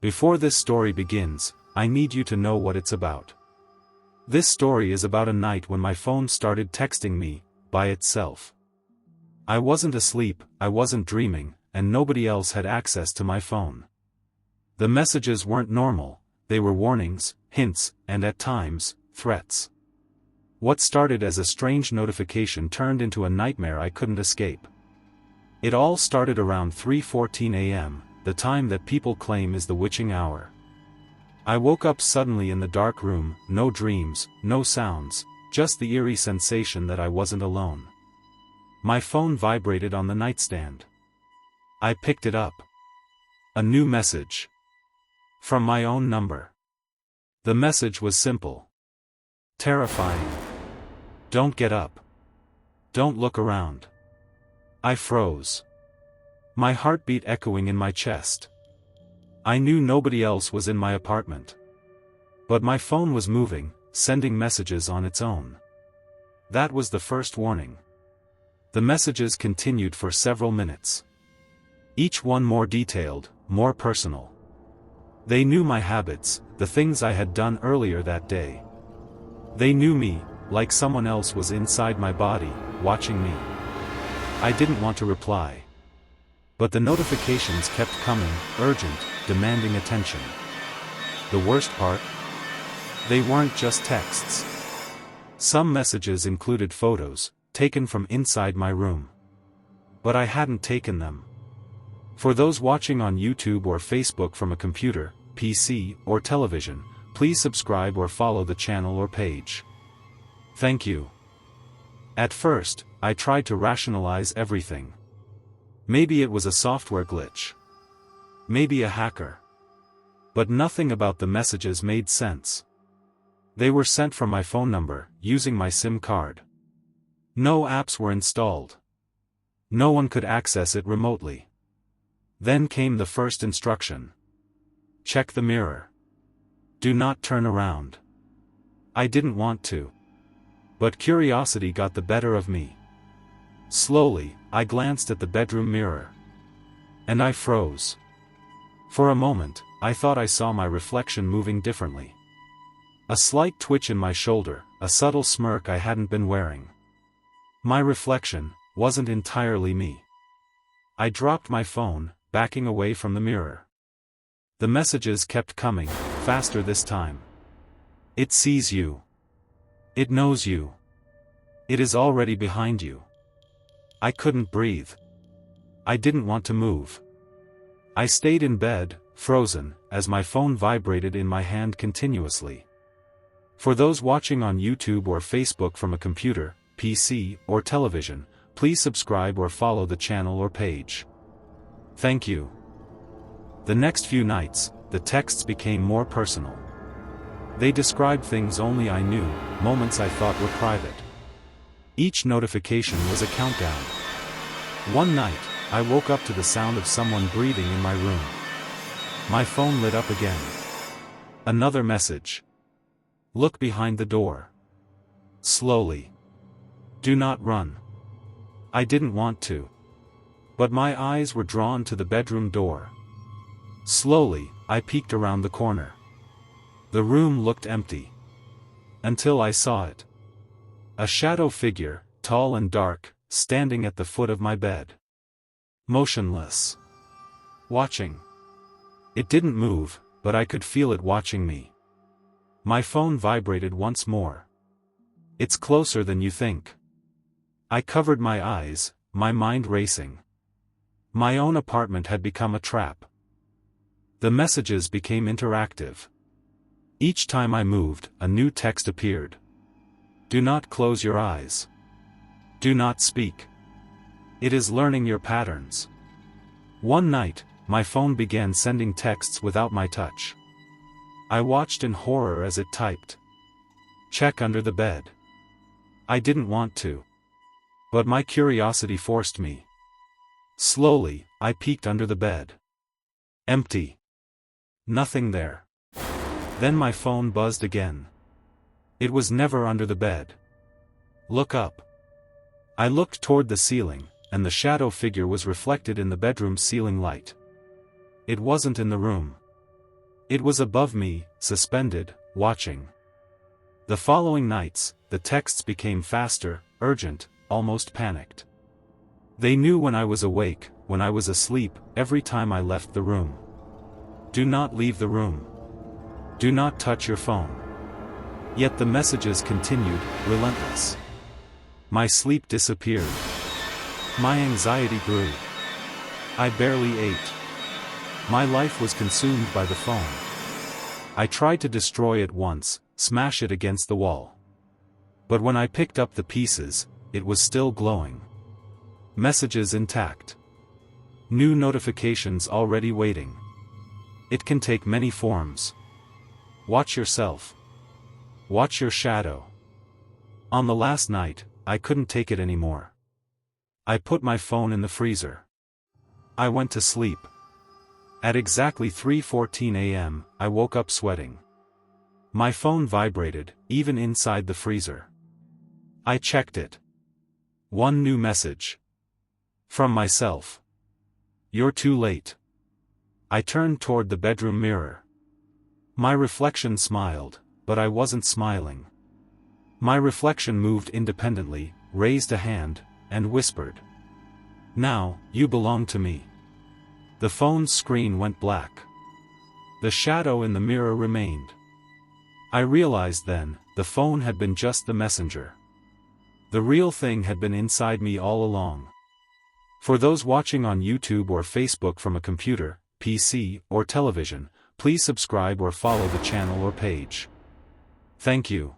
Before this story begins, I need you to know what it's about. This story is about a night when my phone started texting me, by itself. I wasn't asleep, I wasn't dreaming, and nobody else had access to my phone. The messages weren't normal, they were warnings, hints, and at times, threats. What started as a strange notification turned into a nightmare I couldn't escape. It all started around 3:14 a.m., the time that people claim is the witching hour. I woke up suddenly in the dark room, no dreams, no sounds, just the eerie sensation that I wasn't alone. My phone vibrated on the nightstand. I picked it up. A new message. From my own number. The message was simple. Terrifying. Don't get up. Don't look around. I froze. My heartbeat echoing in my chest. I knew nobody else was in my apartment. But my phone was moving, sending messages on its own. That was the first warning. The messages continued for several minutes. Each one more detailed, more personal. They knew my habits, the things I had done earlier that day. They knew me, like someone else was inside my body, watching me. I didn't want to reply. But the notifications kept coming, urgent, demanding attention. The worst part? They weren't just texts. Some messages included photos, taken from inside my room. But I hadn't taken them. For those watching on YouTube or Facebook from a computer, PC, or television, please subscribe or follow the channel or page. Thank you. At first, I tried to rationalize everything. Maybe it was a software glitch. Maybe a hacker. But nothing about the messages made sense. They were sent from my phone number, using my SIM card. No apps were installed. No one could access it remotely. Then came the first instruction. Check the mirror. Do not turn around. I didn't want to. But curiosity got the better of me. Slowly, I glanced at the bedroom mirror. And I froze. For a moment, I thought I saw my reflection moving differently. A slight twitch in my shoulder, a subtle smirk I hadn't been wearing. My reflection wasn't entirely me. I dropped my phone, backing away from the mirror. The messages kept coming, faster this time. It sees you. It knows you. It is already behind you. I couldn't breathe. I didn't want to move. I stayed in bed, frozen, as my phone vibrated in my hand continuously. For those watching on YouTube or Facebook from a computer, PC, or television, please subscribe or follow the channel or page. Thank you. The next few nights, the texts became more personal. They described things only I knew, moments I thought were private. Each notification was a countdown. One night, I woke up to the sound of someone breathing in my room. My phone lit up again. Another message. Look behind the door. Slowly. Do not run. I didn't want to. But my eyes were drawn to the bedroom door. Slowly, I peeked around the corner. The room looked empty. Until I saw it. A shadow figure, tall and dark, standing at the foot of my bed. Motionless. Watching. It didn't move, but I could feel it watching me. My phone vibrated once more. It's closer than you think. I covered my eyes, my mind racing. My own apartment had become a trap. The messages became interactive. Each time I moved, a new text appeared. Do not close your eyes. Do not speak. It is learning your patterns. One night, my phone began sending texts without my touch. I watched in horror as it typed. Check under the bed. I didn't want to. But my curiosity forced me. Slowly, I peeked under the bed. Empty. Nothing there. Then my phone buzzed again. It was never under the bed. Look up. I looked toward the ceiling, and the shadow figure was reflected in the bedroom's ceiling light. It wasn't in the room. It was above me, suspended, watching. The following nights, the texts became faster, urgent, almost panicked. They knew when I was awake, when I was asleep, every time I left the room. Do not leave the room. Do not touch your phone. Yet the messages continued, relentless. My sleep disappeared. My anxiety grew. I barely ate. My life was consumed by the phone. I tried to destroy it once, smash it against the wall. But when I picked up the pieces, it was still glowing. Messages intact. New notifications already waiting. It can take many forms. Watch yourself. Watch your shadow. On the last night, I couldn't take it anymore. I put my phone in the freezer. I went to sleep. At exactly 3:14 a.m., I woke up sweating. My phone vibrated, even inside the freezer. I checked it. One new message. From myself. You're too late. I turned toward the bedroom mirror. My reflection smiled, but I wasn't smiling. My reflection moved independently, raised a hand, and whispered. Now, you belong to me. The phone's screen went black. The shadow in the mirror remained. I realized then, the phone had been just the messenger. The real thing had been inside me all along. For those watching on YouTube or Facebook from a computer, PC, or television, please subscribe or follow the channel or page. Thank you.